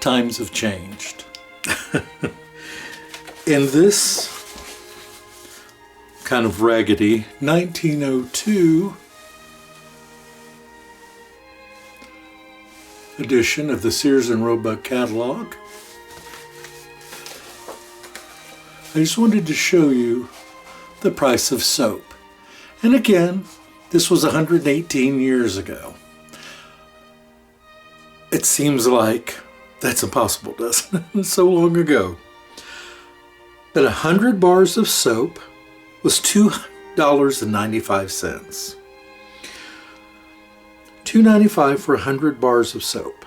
times have changed. In this kind of raggedy 1902 edition of the Sears and Roebuck catalog, I just wanted to show you the price of soap. And again, this was 118 years ago. It seems like that's impossible, doesn't it? So long ago. But 100 bars of soap was $2.95. $2.95 for 100 bars of soap.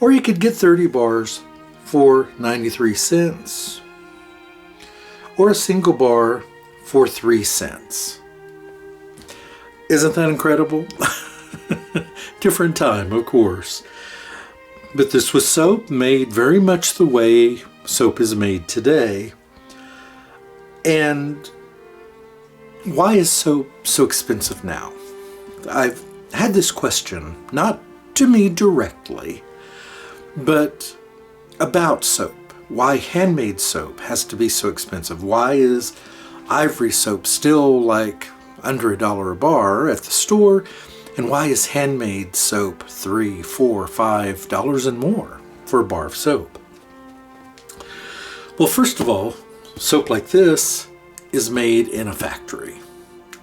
Or you could get 30 bars for 93 cents. Or a single bar for 3 cents. Isn't that incredible? Different time, of course. But this was soap made very much the way soap is made today. And why is soap so expensive now? I've had this question, not to me directly, but about soap. Why handmade soap has to be so expensive? Why is ivory soap still like under $1 a bar at the store? And why is handmade soap $3, $4, $5 and more for a bar of soap? Well, first of all, soap like this is made in a factory.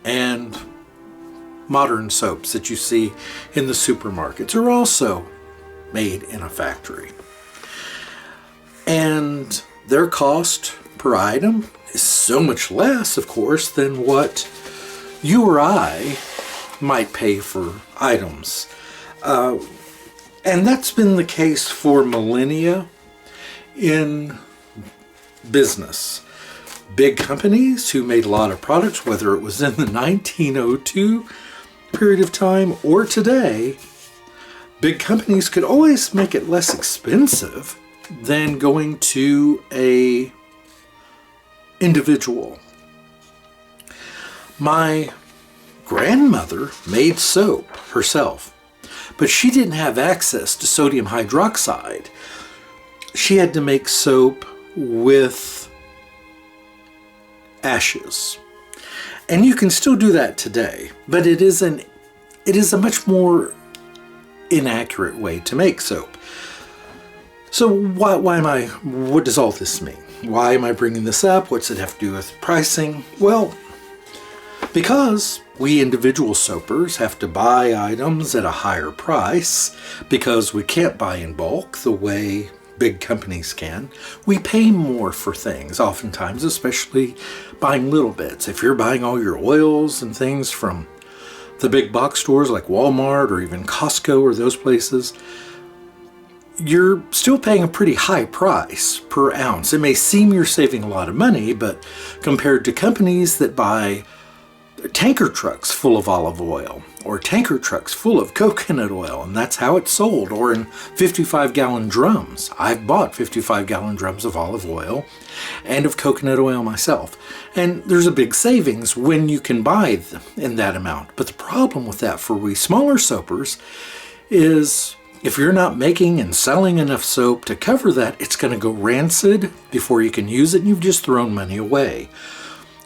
And modern soaps that you see in the supermarkets are also made in a factory. And their cost per item is so much less, of course, than what you or I might pay for items. And that's been the case for millennia in business. Big companies who made a lot of products, whether it was in the 1902 period of time or today, big companies could always make it less expensive than going to a individual. My grandmother made soap herself, but she didn't have access to sodium hydroxide. She had to make soap with ashes. And you can still do that today, but it is a much more inaccurate way to make soap. So what does all this mean? Why am I bringing this up? What's it have to do with pricing? Well, because we individual soapers have to buy items at a higher price because we can't buy in bulk the way big companies can. We pay more for things oftentimes, especially buying little bits. If you're buying all your oils and things from the big box stores like Walmart or even Costco or those places, you're still paying a pretty high price per ounce. It may seem you're saving a lot of money, but compared to companies that buy tanker trucks full of olive oil or tanker trucks full of coconut oil, and that's how it's sold, or in 55-gallon drums. I've bought 55-gallon drums of olive oil and of coconut oil myself, and there's a big savings when you can buy them in that amount. But the problem with that for we smaller soapers is if you're not making and selling enough soap to cover that, it's going to go rancid before you can use it, and you've just thrown money away.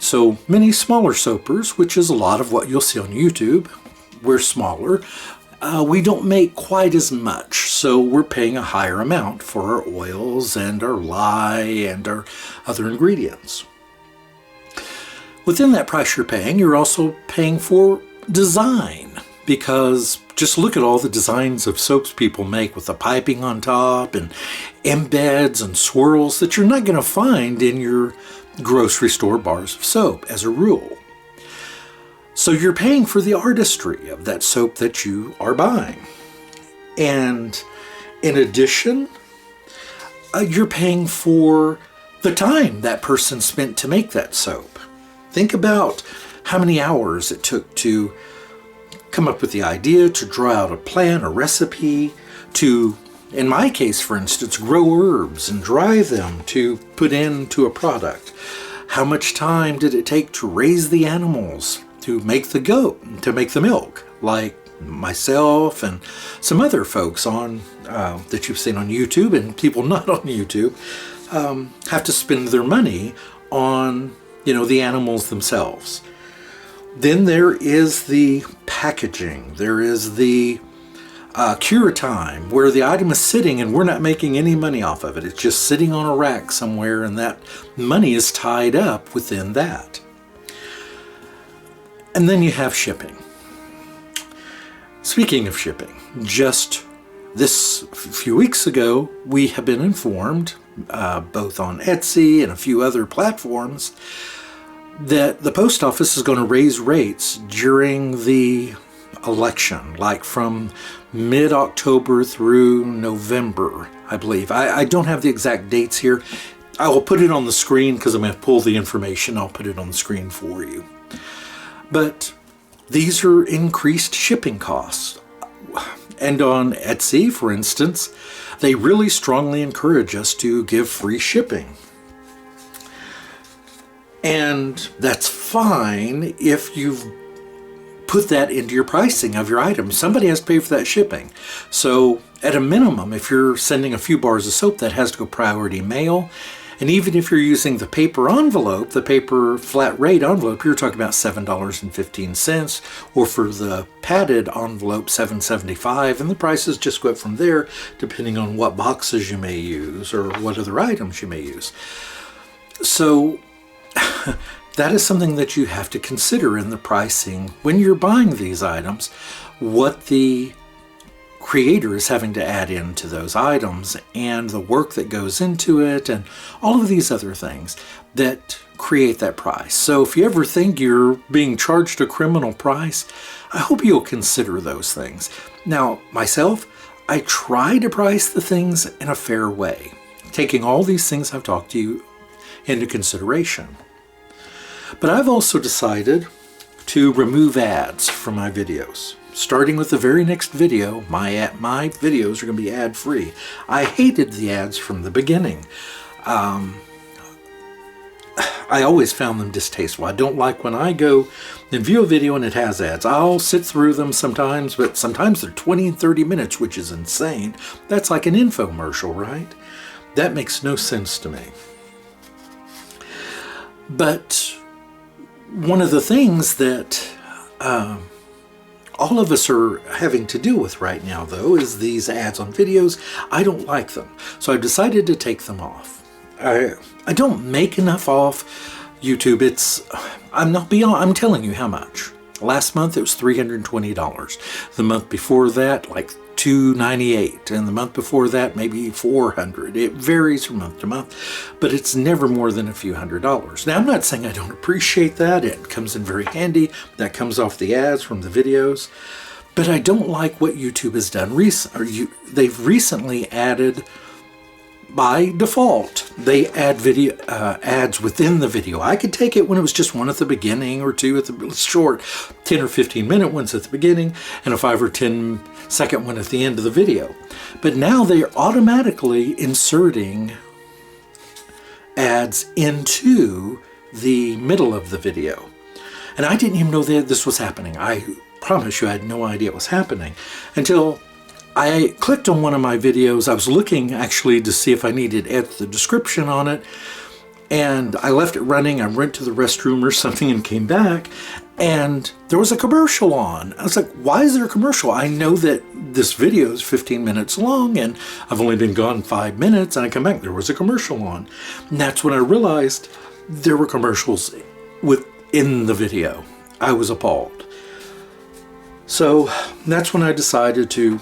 So many smaller soapers, which is a lot of what you'll see on YouTube, we're smaller. We don't make quite as much, so we're paying a higher amount for our oils and our lye and our other ingredients. Within that price you're paying, you're also paying for design, because just look at all the designs of soaps people make with the piping on top and embeds and swirls that you're not going to find in your grocery store bars of soap as a rule. So you're paying for the artistry of that soap that you are buying. And in addition, you're paying for the time that person spent to make that soap. Think about how many hours it took to come up with the idea, to draw out a plan, a recipe, to, in my case, for instance, grow herbs and dry them to put into a product. How much time did it take to raise the animals, to make the goat, to make the milk, like myself and some other folks on that you've seen on YouTube, and people not on YouTube have to spend their money on, the animals themselves. Then there is the packaging. There is the cure time, where the item is sitting and we're not making any money off of it. It's just sitting on a rack somewhere, and that money is tied up within that. And then you have shipping. Speaking of shipping, just this few weeks ago, we have been informed, both on Etsy and a few other platforms, that the post office is going to raise rates during the election, like from mid-October through November, I believe. I don't have the exact dates here. I will put it on the screen because I'm going to pull the information. I'll put it on the screen for you. But these are increased shipping costs. And on Etsy, for instance, they really strongly encourage us to give free shipping. And that's fine if you've put that into your pricing of your item. Somebody has to pay for that shipping. So at a minimum, if you're sending a few bars of soap, that has to go priority mail. And even if you're using the paper envelope, the paper flat rate envelope, you're talking about $7.15, or for the padded envelope, $7.75, and the prices just go up from there depending on what boxes you may use or what other items you may use. So that is something that you have to consider in the pricing when you're buying these items, what the creator is having to add into those items and the work that goes into it and all of these other things that create that price. So if you ever think you're being charged a criminal price, I hope you'll consider those things. Now, myself, I try to price the things in a fair way, taking all these things I've talked to you into consideration. But I've also decided to remove ads from my videos. Starting with the very next video, my videos are going to be ad-free. I hated the ads from the beginning. I always found them distasteful. I don't like when I go and view a video and it has ads. I'll sit through them sometimes, but sometimes they're 20 and 30 minutes, which is insane. That's like an infomercial, right? That makes no sense to me. But one of the things that all of us are having to deal with right now, though, is these ads on videos. I don't like them, so I've decided to take them off. I don't make enough off YouTube. I'm telling you how much. Last month it was $320. The month before that, like $298, and the month before that maybe $400. It varies from month to month, but it's never more than a few $100s. Now, I'm not saying I don't appreciate that. It comes in very handy. That comes off the ads from the videos. But I don't like what YouTube has done. They've recently added, by default, they add video ads within the video. I could take it when it was just one at the beginning or two at the short 10 or 15 minute ones at the beginning and a 5 or 10 second one at the end of the video. But now they're automatically inserting ads into the middle of the video. And I didn't even know that this was happening. I promise you I had no idea it was happening until I clicked on one of my videos. I was looking actually to see if I needed to edit the description on it, and I left it running. I went to the restroom or something and came back, and there was a commercial on. I was like, why is there a commercial? I know that this video is 15 minutes long and I've only been gone 5 minutes, and I come back, there was a commercial on. And that's when I realized there were commercials within the video. I was appalled. So that's when I decided to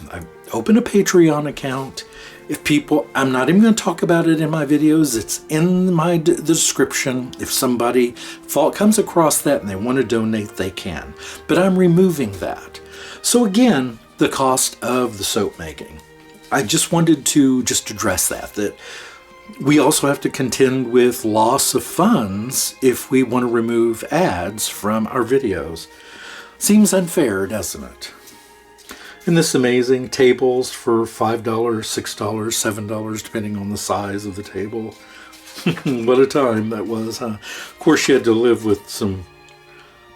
open a Patreon account. If people, I'm not even going to talk about it in my videos. It's in my description. If somebody comes across that and they want to donate, they can. But I'm removing that. So again, the cost of the soap making. I just wanted to address that we also have to contend with loss of funds if we want to remove ads from our videos. Seems unfair, doesn't it? Isn't this amazing? Tables for $5, $6, $7, depending on the size of the table. What a time that was, huh? Of course, you had to live with some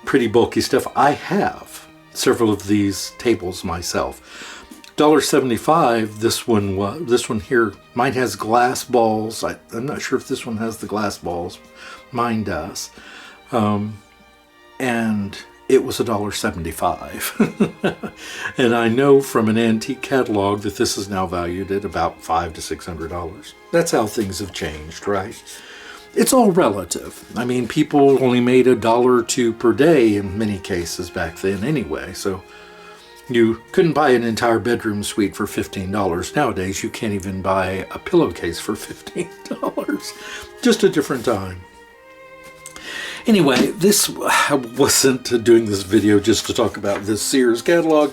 pretty bulky stuff. I have several of these tables myself. $1.75. This one here, mine has glass balls. I'm not sure if this one has the glass balls. Mine does. And it was $1.75. And I know from an antique catalog that this is now valued at about $500 to $600. That's how things have changed, right? It's all relative. I mean, people only made $1 or $2 per day in many cases back then anyway, so you couldn't buy an entire bedroom suite for $15. Nowadays, you can't even buy a pillowcase for $15. Just a different time. Anyway, this wasn't doing this video just to talk about this Sears catalog.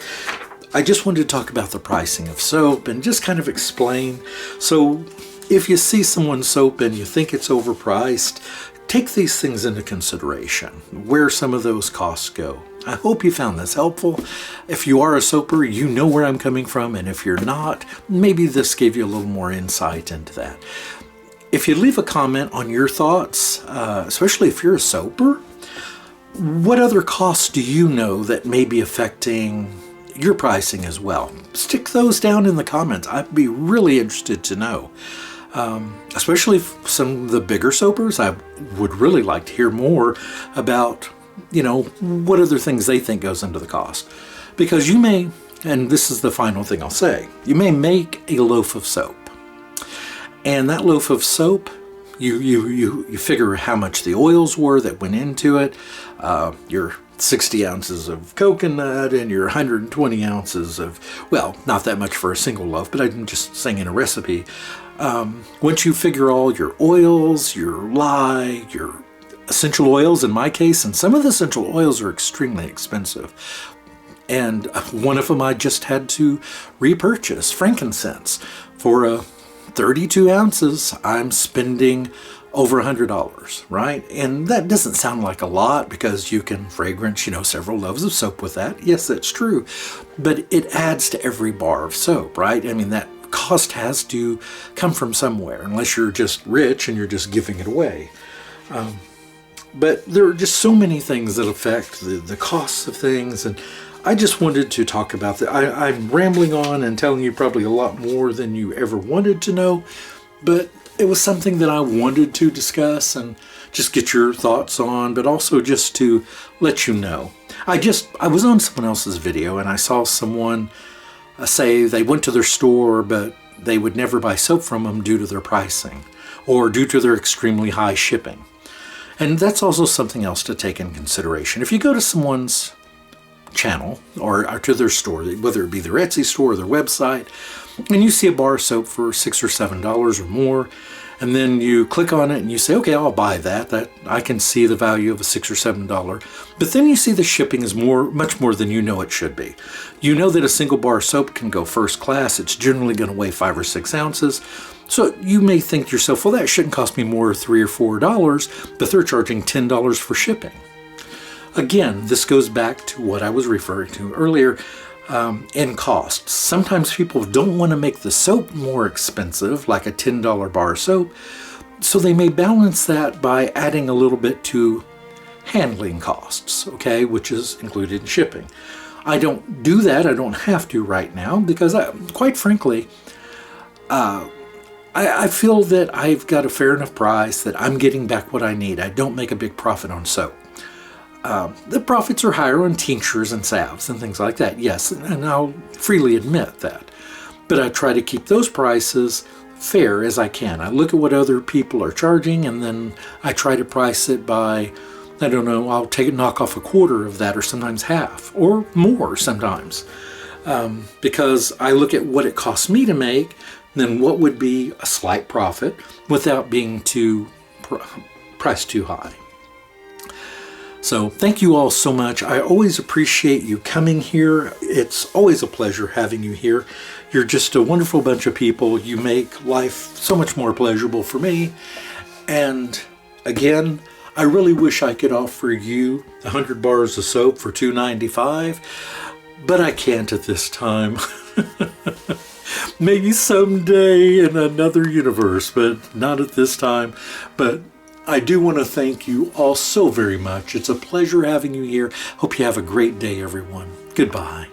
I just wanted to talk about the pricing of soap and just kind of explain. So if you see someone's soap and you think it's overpriced, take these things into consideration, where some of those costs go. I hope you found this helpful. If you are a soaper, you know where I'm coming from, and if you're not, maybe this gave you a little more insight into that. If you leave a comment on your thoughts, especially if you're a soaper, what other costs do you know that may be affecting your pricing as well? Stick those down in the comments. I'd be really interested to know. Especially some of the bigger soapers, I would really like to hear more about, you know, what other things they think goes into the cost. Because you may, and this is the final thing I'll say, you may make a loaf of soap. And that loaf of soap, you figure how much the oils were that went into it, your 60 ounces of coconut and your 120 ounces of, well, not that much for a single loaf, but I'm just saying in a recipe. Once you figure all your oils, your lye, your essential oils in my case, and some of the essential oils are extremely expensive. And one of them I just had to repurchase, frankincense, for 32 ounces, I'm spending over $100, right? And that doesn't sound like a lot because you can fragrance, you know, several loaves of soap with that. Yes, that's true. But it adds to every bar of soap, right? I mean, that cost has to come from somewhere, unless you're just rich and you're just giving it away. But there are just so many things that affect the costs of things, and I just wanted to talk about that. I'm rambling on and telling you probably a lot more than you ever wanted to know, but it was something that I wanted to discuss and just get your thoughts on, but also just to let you know. I was on someone else's video and I saw someone say they went to their store, but they would never buy soap from them due to their pricing or due to their extremely high shipping. And that's also something else to take in consideration. If you go to someone's channel or to their store, whether it be their Etsy store or their website, and you see a bar of soap for $6 or $7 or more, and then you click on it and you say, okay, I'll buy that. That I can see the value of a $6 or $7. But then you see the shipping is much more than you know it should be. You know that a single bar of soap can go first class. It's generally going to weigh 5 or 6 ounces. So you may think to yourself, well, that shouldn't cost me more $3 or $4, but they're charging $10 for shipping. Again, this goes back to what I was referring to earlier in costs. Sometimes people don't want to make the soap more expensive, like a $10 bar of soap, so they may balance that by adding a little bit to handling costs, okay, which is included in shipping. I don't do that. I don't have to right now because, quite frankly, I feel that I've got a fair enough price that I'm getting back what I need. I don't make a big profit on soap. The profits are higher on tinctures and salves and things like that, yes, and I'll freely admit that. But I try to keep those prices fair as I can. I look at what other people are charging, and then I try to price it by, I don't know, I'll knock off a quarter of that, or sometimes half, or more sometimes. Because I look at what it costs me to make, then what would be a slight profit without being priced too high. So thank you all so much. I always appreciate you coming here. It's always a pleasure having you here. You're just a wonderful bunch of people. You make life so much more pleasurable for me. And again, I really wish I could offer you 100 bars of soap for $2.95, but I can't at this time. Maybe someday in another universe, but not at this time. But I do want to thank you all so very much. It's a pleasure having you here. Hope you have a great day, everyone. Goodbye.